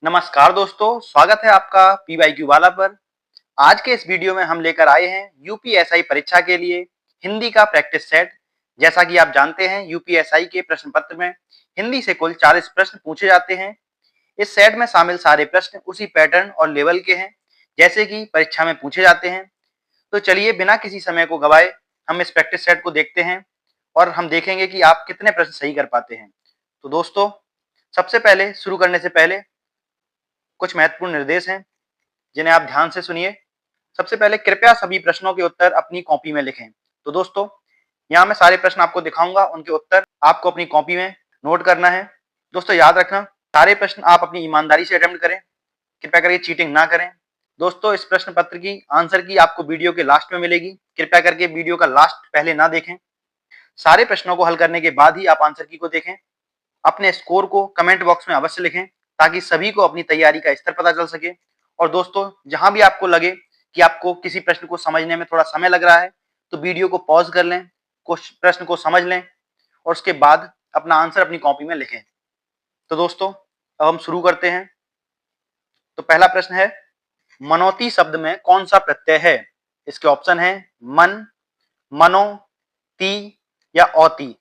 नमस्कार दोस्तों, स्वागत है आपका PYQ वाला पर। आज के इस वीडियो में हम लेकर आए हैं यूपीएसआई परीक्षा के लिए हिंदी का प्रैक्टिस सेट। जैसा कि आप जानते हैं, यूपीएसआई के प्रश्न पत्र में हिंदी से कुल 40 प्रश्न पूछे जाते हैं। इस सेट में शामिल सारे प्रश्न उसी पैटर्न और लेवल के हैं जैसे कि परीक्षा में पूछे जाते हैं। तो चलिए बिना किसी समय को गवाए हम इस प्रैक्टिस सेट को देखते हैं और हम देखेंगे कि आप कितने प्रश्न सही कर पाते हैं। तो दोस्तों, सबसे पहले शुरू करने से पहले कुछ महत्वपूर्ण निर्देश हैं जिन्हें आप ध्यान से सुनिए। सबसे पहले कृपया सभी प्रश्नों के उत्तर अपनी कॉपी में लिखें। तो दोस्तों, यहाँ मैं सारे प्रश्न आपको दिखाऊंगा, उनके उत्तर आपको अपनी कॉपी में नोट करना है। दोस्तों याद रखना, सारे प्रश्न आप अपनी ईमानदारी से अटेम्प्ट करें, कृपया करके चीटिंग ना करें। दोस्तों, इस प्रश्न पत्र की आंसर की आपको वीडियो के लास्ट में मिलेगी, कृपया करके वीडियो का लास्ट पहले ना देखें। सारे प्रश्नों को हल करने के बाद ही आप आंसर की को देखें। अपने स्कोर को कमेंट बॉक्स में अवश्य लिखें ताकि सभी को अपनी तैयारी का स्तर पता चल सके। और दोस्तों, जहां भी आपको लगे कि आपको किसी प्रश्न को समझने में थोड़ा समय लग रहा है तो वीडियो को पॉज कर लें, कुछ प्रश्न को समझ लें और उसके बाद अपना आंसर अपनी कॉपी में लिखें। तो दोस्तों, अब हम शुरू करते हैं। तो पहला प्रश्न है, मनौती शब्द में कौन सा प्रत्यय है? इसके ऑप्शन है मन, मनो, ती या औती।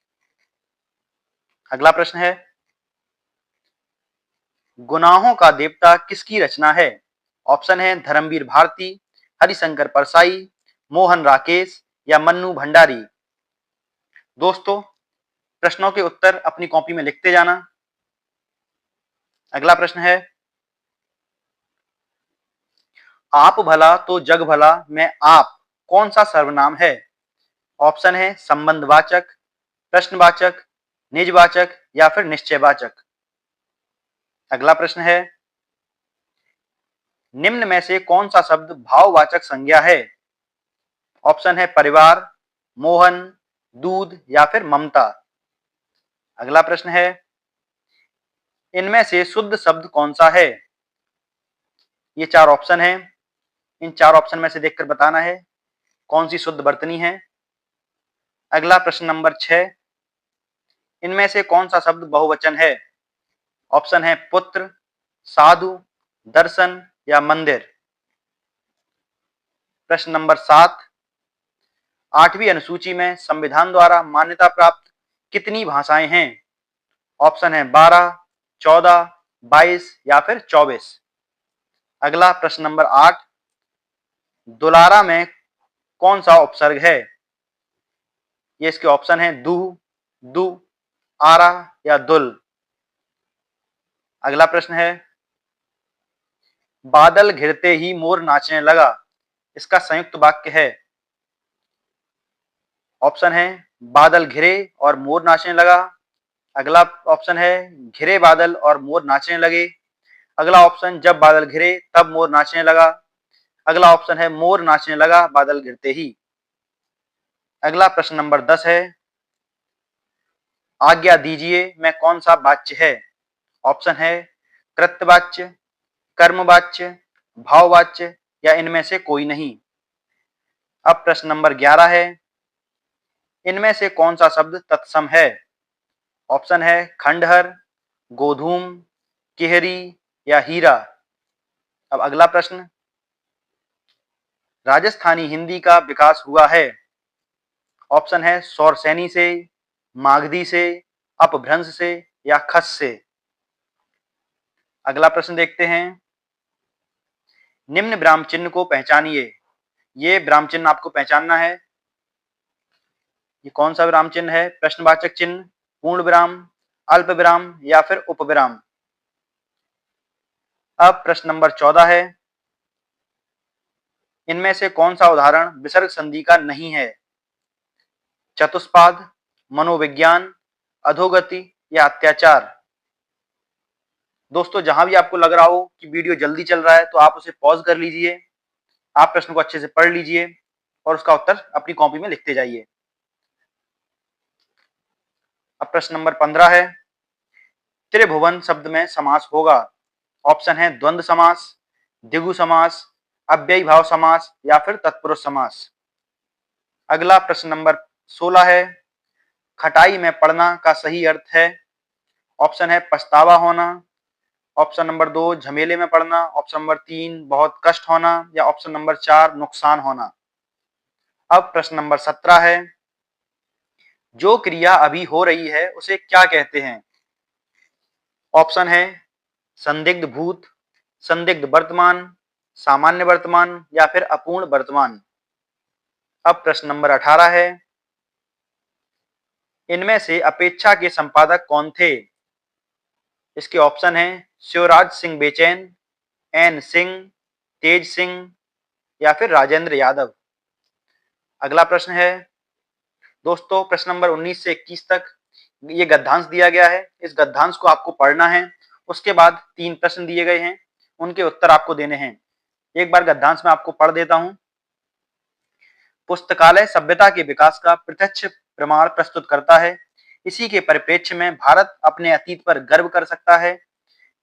अगला प्रश्न है, गुनाहों का देवता किसकी रचना है? ऑप्शन है धर्मवीर भारती, हरिशंकर परसाई, मोहन राकेश या मन्नू भंडारी। दोस्तों, प्रश्नों के उत्तर अपनी कॉपी में लिखते जाना। अगला प्रश्न है, आप भला तो जग भला में आप कौन सा सर्वनाम है? ऑप्शन है संबंधवाचक, प्रश्नवाचक, निजवाचक या फिर निश्चयवाचक। अगला प्रश्न है, निम्न में से कौन सा शब्द भाववाचक संज्ञा है? ऑप्शन है परिवार, मोहन, दूध या फिर ममता। अगला प्रश्न है, इनमें से शुद्ध शब्द कौन सा है? ये चार ऑप्शन है, इन चार ऑप्शन में से देखकर बताना है कौन सी शुद्ध वर्तनी है। अगला प्रश्न नंबर 6, इनमें से कौन सा शब्द बहुवचन है? ऑप्शन है पुत्र, साधु, दर्शन या मंदिर। प्रश्न नंबर 7, 8वीं अनुसूची में संविधान द्वारा मान्यता प्राप्त कितनी भाषाएं हैं? ऑप्शन है 12, 14, 22 या फिर 24। अगला प्रश्न नंबर 8, दुलारा में कौन सा उपसर्ग है? ये इसके ऑप्शन है दू, दु, आरा या दुल। अगला प्रश्न है, बादल घिरते ही मोर नाचने लगा, इसका संयुक्त वाक्य है? ऑप्शन है बादल घिरे और मोर नाचने लगा। अगला ऑप्शन है घिरे बादल और मोर नाचने लगे। अगला ऑप्शन जब बादल घिरे तब मोर नाचने लगा। अगला ऑप्शन है मोर नाचने लगा बादल गिरते ही। अगला प्रश्न नंबर 10 है, आज्ञा दीजिए में कौन सा वाच्य है? ऑप्शन है कृत्यवाच्य, कर्मवाच्य, भाववाच्य या इनमें से कोई नहीं। अब प्रश्न नंबर 11 है, इनमें से कौन सा शब्द तत्सम है? ऑप्शन है खंडहर, गोधूम, केहरी या हीरा। अब अगला प्रश्न, राजस्थानी हिंदी का विकास हुआ है? ऑप्शन है सौरसैनी से, मागधी से, अपभ्रंश से या खस से। अगला प्रश्न देखते हैं, निम्न विराम चिन्ह को पहचानिए। ये विराम चिन्ह आपको पहचानना है। ये कौन सा विराम चिन्ह है? प्रश्नवाचक चिन्ह, पूर्ण विराम, अल्प विराम या फिर उपविराम। अब प्रश्न नंबर 14 है, इनमें से कौन सा उदाहरण विसर्ग संधि का नहीं है? चतुष्पाद, मनोविज्ञान, अधोगति या अत्याचार। दोस्तों, जहां भी आपको लग रहा हो कि वीडियो जल्दी चल रहा है तो आप उसे पॉज कर लीजिए, आप प्रश्न को अच्छे से पढ़ लीजिए और उसका उत्तर अपनी कॉपी में लिखते जाइए। अब प्रश्न नंबर 15 है, त्रिभुवन शब्द में समास होगा? ऑप्शन है द्वंद्व समास, द्विगु समास, अव्ययी भाव समास या फिर तत्पुरुष समास। अगला प्रश्न नंबर 16 है, खटाई में पड़ना का सही अर्थ है? ऑप्शन है पछतावा होना, ऑप्शन नंबर 2 झमेले में पड़ना, ऑप्शन नंबर 3 बहुत कष्ट होना, या ऑप्शन नंबर 4 नुकसान होना। अब प्रश्न नंबर 17 है, जो क्रिया अभी हो रही है उसे क्या कहते हैं? ऑप्शन है संदिग्ध भूत, संदिग्ध वर्तमान, सामान्य वर्तमान, या फिर अपूर्ण वर्तमान। अब प्रश्न नंबर 18 है, इनमें से अपेक्षा के संपादक कौन थे? इसके ऑप्शन है शिवराज सिंह बेचैन, एन सिंह, तेज सिंह, या फिर राजेंद्र यादव। अगला प्रश्न है दोस्तों, प्रश्न नंबर 19 से 21 तक ये गद्यांश दिया गया है। इस गद्यांश को आपको पढ़ना है। उसके बाद 3 प्रश्न दिए गए हैं, उनके उत्तर आपको देने हैं। एक बार गद्यांश में आपको पढ़ देता हूं। पुस्तकालय सभ्यता के विकास का प्रत्यक्ष प्रमाण प्रस्तुत करता है। इसी के परिप्रेक्ष्य में भारत अपने अतीत पर गर्व कर सकता है।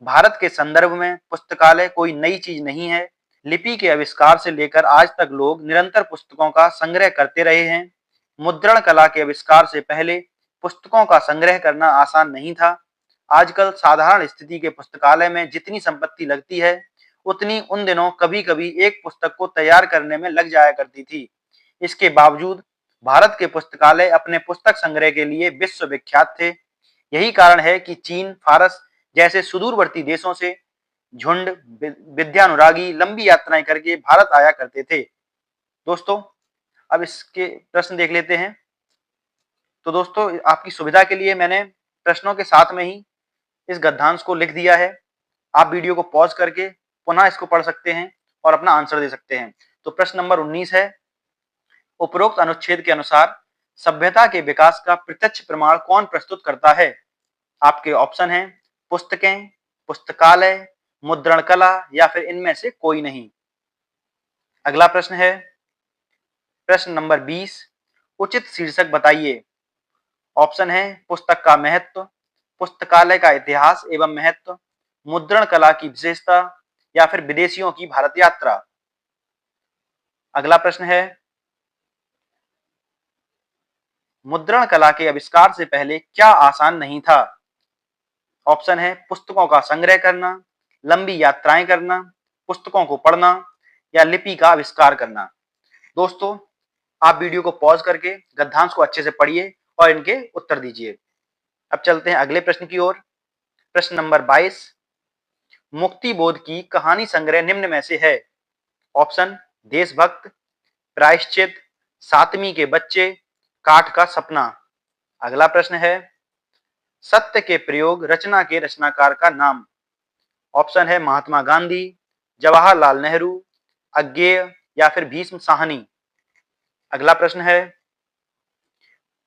भारत के संदर्भ में पुस्तकालय कोई नई चीज नहीं है। लिपि के आविष्कार से लेकर आज तक लोग निरंतर पुस्तकों का संग्रह करते रहे हैं। मुद्रण कला के आविष्कार से पहले पुस्तकों का संग्रह करना आसान नहीं था। आजकल साधारण स्थिति के पुस्तकालय में जितनी संपत्ति लगती है, उतनी उन दिनों कभी-कभी एक पुस्तक को तैयार करने में लग जाया करती थी। इसके बावजूद भारत के पुस्तकालय अपने पुस्तक संग्रह के लिए विश्व विख्यात थे। यही कारण है कि चीन, फारस जैसे सुदूरवर्ती देशों से झुंड विद्यानुरागी लंबी यात्राएं करके भारत आया करते थे। दोस्तों, अब इसके प्रश्न देख लेते हैं। तो दोस्तों, आपकी सुविधा के लिए मैंने प्रश्नों के साथ में ही इस गद्यांश को लिख दिया है। आप वीडियो को पॉज करके पुनः इसको पढ़ सकते हैं और अपना आंसर दे सकते हैं। तो प्रश्न नंबर 19 है, उपरोक्त अनुच्छेद के अनुसार सभ्यता के विकास का प्रत्यक्ष प्रमाण कौन प्रस्तुत करता है? आपके ऑप्शन हैं पुस्तकें, पुस्तकालय, मुद्रण कला, या फिर इनमें से कोई नहीं। अगला प्रश्न है प्रश्न नंबर 20, उचित शीर्षक बताइए। ऑप्शन है पुस्तक का महत्व, पुस्तकालय का इतिहास एवं महत्व, मुद्रण कला की विशेषता, या फिर विदेशियों की भारत यात्रा। अगला प्रश्न है, मुद्रण कला के आविष्कार से पहले क्या आसान नहीं था? ऑप्शन है पुस्तकों का संग्रह करना, लंबी यात्राएं करना, पुस्तकों को पढ़ना, या लिपि का आविष्कार करना। दोस्तों, आप वीडियो को पॉज करके गद्यांश को अच्छे से पढ़िए और इनके उत्तर दीजिए। अब चलते हैं अगले प्रश्न की ओर। प्रश्न नंबर 22, मुक्ति बोध की कहानी संग्रह निम्न में से है। ऑप्शन देशभक्त, प्रायश्चित, सातवीं के बच्चे, काठ का सपना। अगला प्रश्न है, सत्य के प्रयोग रचना के रचनाकार का नाम। ऑप्शन है महात्मा गांधी, जवाहरलाल नेहरू, अज्ञेय, या फिर भीष्म साहनी। अगला प्रश्न है,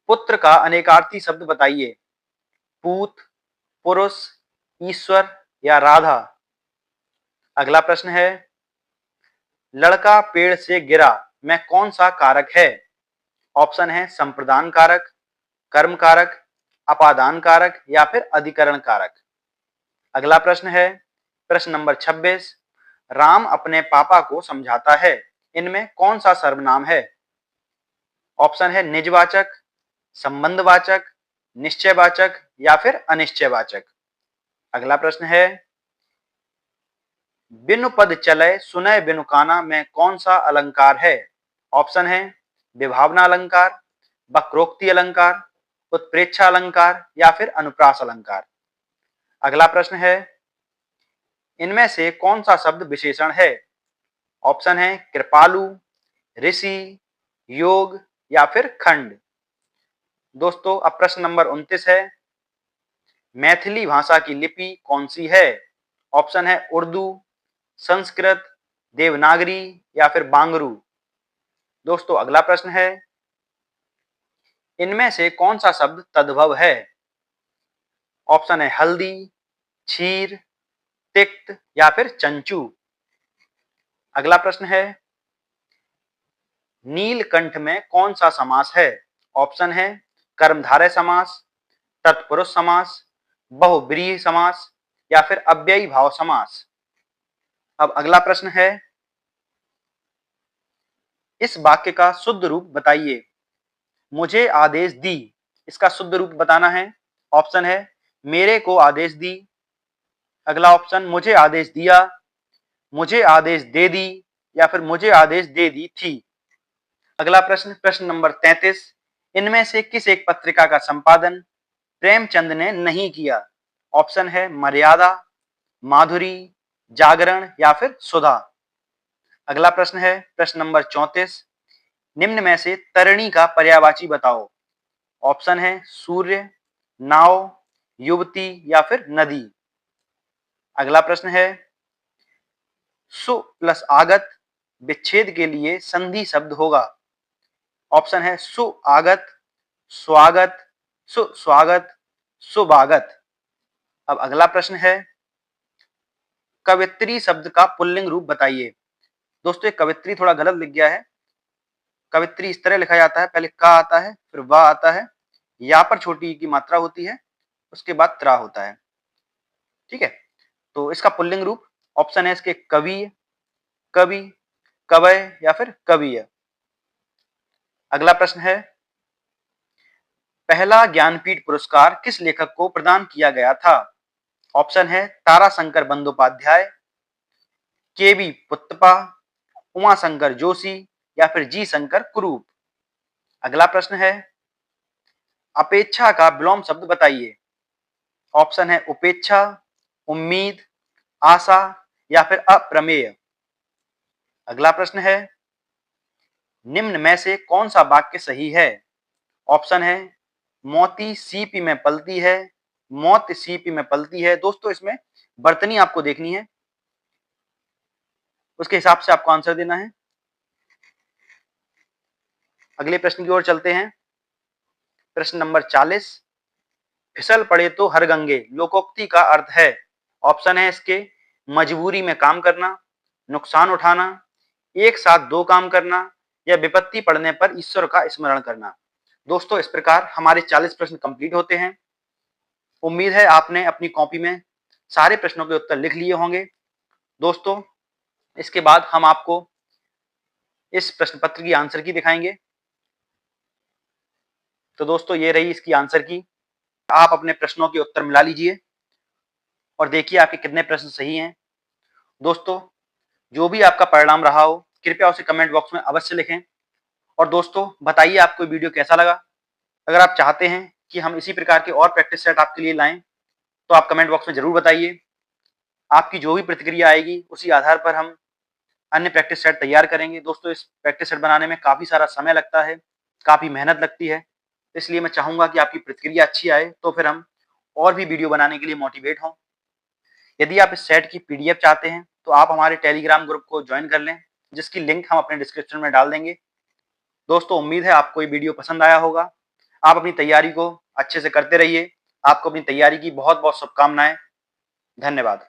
पुत्र का अनेकार्थी शब्द बताइए। पूत, पुरुष, ईश्वर, या राधा। अगला प्रश्न है, लड़का पेड़ से गिरा में कौन सा कारक है? ऑप्शन है संप्रदान कारक, कर्म कारक, अपादान कारक, या फिर अधिकरण कारक। अगला प्रश्न है प्रश्न नंबर 26, राम अपने पापा को समझाता है, इनमें कौन सा सर्वनाम है? ऑप्शन है निजवाचक, संबंधवाचक, निश्चयवाचक, या फिर अनिश्चयवाचक। अगला प्रश्न है, बिनु पद चलय सुनय बिनु काना में कौन सा अलंकार है? ऑप्शन है विभावना अलंकार, वक्रोक्ति अलंकार, उत्प्रेक्षा अलंकार, या फिर अनुप्रास अलंकार। अगला प्रश्न है, इनमें से कौन सा शब्द विशेषण है? ऑप्शन है कृपालु, ऋषि, योग, या फिर खंड। दोस्तों, अब प्रश्न नंबर 29 है, मैथिली भाषा की लिपि कौन सी है? ऑप्शन है उर्दू, संस्कृत, देवनागरी, या फिर बांगरू। दोस्तों, अगला प्रश्न है, इनमें से कौन सा शब्द तद्भव है? ऑप्शन है हल्दी, क्षीर, तिक्त, या फिर चंचू। अगला प्रश्न है, नीलकंठ में कौन सा समास है? ऑप्शन है कर्मधारय समास, तत्पुरुष समास, बहुब्रीहि समास, या फिर अव्ययी भाव समास। अब अगला प्रश्न है, इस वाक्य का शुद्ध रूप बताइए। मुझे आदेश दी, इसका शुद्ध रूप बताना है। ऑप्शन है मेरे को आदेश दी। अगला ऑप्शन मुझे आदेश दिया, मुझे आदेश दे दी या फिर मुझे आदेश दे दी थी। अगला प्रश्न, प्रश्न नंबर 33, इनमें से किस एक पत्रिका का संपादन प्रेमचंद ने नहीं किया? ऑप्शन है मर्यादा, माधुरी, जागरण या फिर सुधा। अगला प्रश्न है प्रश्न नंबर 34, निम्न में से तरिणी का पर्यायवाची बताओ। ऑप्शन है सूर्य, नाव, युवती या फिर नदी। अगला प्रश्न है सु प्लस आगत विच्छेद के लिए संधि शब्द होगा। ऑप्शन है सुआगत, स्वागत, सुस्वागत, सुभागत। अब अगला प्रश्न है कवित्री शब्द का पुल्लिंग रूप बताइए। दोस्तों ये कवित्री थोड़ा गलत लिख गया है। कवित्री इस तरह लिखा जाता है, पहले का आता है, फिर वा आता है, या पर छोटी की मात्रा होती है, उसके बाद त्रा होता है। ठीक है, तो इसका पुल्लिंग रूप ऑप्शन है इसके कवि, कवि, कवय या फिर कविय। अगला प्रश्न है पहला ज्ञानपीठ पुरस्कार किस लेखक को प्रदान किया गया था? ऑप्शन है ताराशंकर बंदोपाध्याय, के.बी. पुत्तपा, उमाशंकर जोशी या फिर जी शंकर कुरूप। अगला प्रश्न है अपेक्षा का विलोम शब्द बताइए। ऑप्शन है उपेक्षा, उम्मीद, आशा या फिर अप्रमेय। अगला प्रश्न है निम्न में से कौन सा वाक्य सही है? ऑप्शन है मोती सीपी में पलती है, मौत सीपी में पलती है। दोस्तों इसमें बर्तनी आपको देखनी है, उसके हिसाब से आपको आंसर देना है। अगले प्रश्न की ओर चलते हैं। प्रश्न नंबर 40, फिसल पड़े तो हर गंगे लोकोक्ति का अर्थ है। ऑप्शन है इसके मजबूरी में काम करना, नुकसान उठाना, एक साथ दो काम करना या विपत्ति पड़ने पर ईश्वर का स्मरण करना। दोस्तों इस प्रकार हमारे 40 प्रश्न कंप्लीट होते हैं। उम्मीद है आपने अपनी कॉपी में सारे प्रश्नों के उत्तर लिख लिए होंगे। दोस्तों इसके बाद हम आपको इस प्रश्न पत्र की आंसर की दिखाएंगे। तो दोस्तों ये रही इसकी आंसर की। आप अपने प्रश्नों के उत्तर मिला लीजिए और देखिए आपके कितने प्रश्न सही हैं। दोस्तों जो भी आपका परिणाम रहा हो कृपया उसे कमेंट बॉक्स में अवश्य लिखें। और दोस्तों बताइए आपको वीडियो कैसा लगा। अगर आप चाहते हैं कि हम इसी प्रकार के और प्रैक्टिस सेट आपके लिए लाएं तो आप कमेंट बॉक्स में जरूर बताइए। आपकी जो भी प्रतिक्रिया आएगी उसी आधार पर हम अन्य प्रैक्टिस सेट तैयार करेंगे। दोस्तों इस प्रैक्टिस सेट बनाने में काफ़ी सारा समय लगता है, काफ़ी मेहनत लगती है, इसलिए मैं चाहूँगा कि आपकी प्रतिक्रिया अच्छी आए तो फिर हम और भी वीडियो बनाने के लिए मोटिवेट हों। यदि आप इस सेट की पीडीएफ चाहते हैं तो आप हमारे टेलीग्राम ग्रुप को ज्वाइन कर लें, जिसकी लिंक हम अपने डिस्क्रिप्शन में डाल देंगे। दोस्तों उम्मीद है आपको ये वीडियो पसंद आया होगा। आप अपनी तैयारी को अच्छे से करते रहिए। आपको अपनी तैयारी की बहुत बहुत शुभकामनाएं। धन्यवाद।